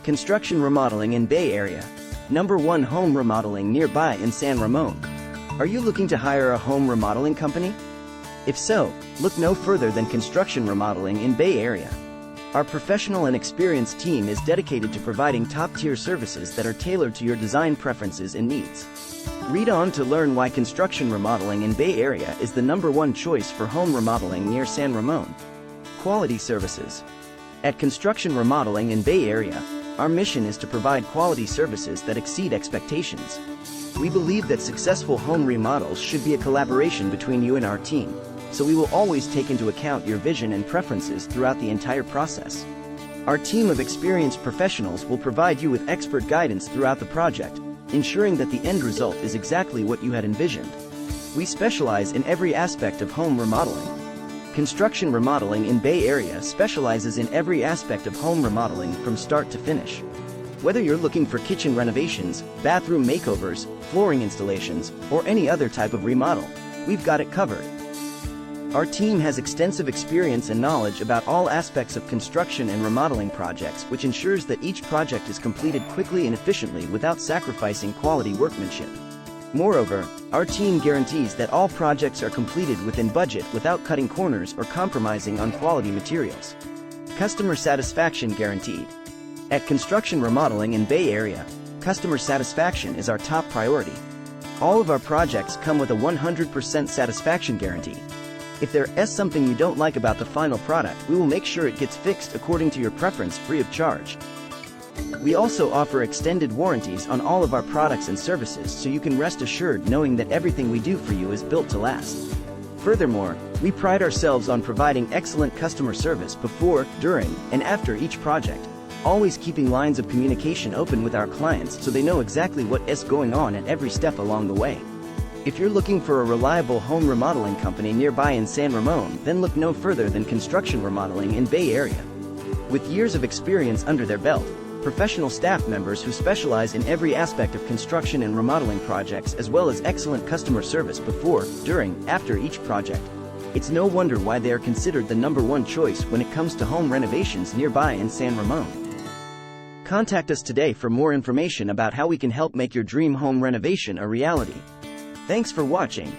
Construction remodeling in Bay Area. #1 home remodeling nearby in San Ramon. Are you looking to hire a home remodeling company? If so, look no further than Construction Remodeling in Bay Area. Our professional and experienced team is dedicated to providing top-tier services that are tailored to your design preferences and needs. Read on to learn why Construction Remodeling in Bay Area is the #1 choice for home remodeling near San Ramon. Quality services. At Construction Remodeling in Bay Area, our mission is to provide quality services that exceed expectations. We believe that successful home remodels should be a collaboration between you and our team, so we will always take into account your vision and preferences throughout the entire process. Our team of experienced professionals will provide you with expert guidance throughout the project, ensuring that the end result is exactly what you had envisioned. We specialize in every aspect of home remodeling. Construction Remodeling in Bay Area specializes in every aspect of home remodeling from start to finish. Whether you're looking for kitchen renovations, bathroom makeovers, flooring installations, or any other type of remodel, we've got it covered. Our team has extensive experience and knowledge about all aspects of construction and remodeling projects, which ensures that each project is completed quickly and efficiently without sacrificing quality workmanship. Moreover, our team guarantees that all projects are completed within budget without cutting corners or compromising on quality materials. Customer satisfaction guaranteed. At Construction Remodeling in Bay Area, customer satisfaction is our top priority. All of our projects come with a 100% satisfaction guarantee. If there is something you don't like about the final product, we will make sure it gets fixed according to your preference free of charge. We also offer extended warranties on all of our products and services, so you can rest assured knowing that everything we do for you is built to last. Furthermore, we pride ourselves on providing excellent customer service before, during, and after each project, always keeping lines of communication open with our clients so they know exactly what is going on at every step along the way. If you're looking for a reliable home remodeling company nearby in San Ramon, then look no further than Construction Remodeling in Bay Area. With years of experience under their belt, professional staff members who specialize in every aspect of construction and remodeling projects, as well as excellent customer service before, during, after each project, it's no wonder why they are considered the #1 choice when it comes to home renovations nearby in San Ramon. Contact us today for more information about how we can help make your dream home renovation a reality. Thanks for watching.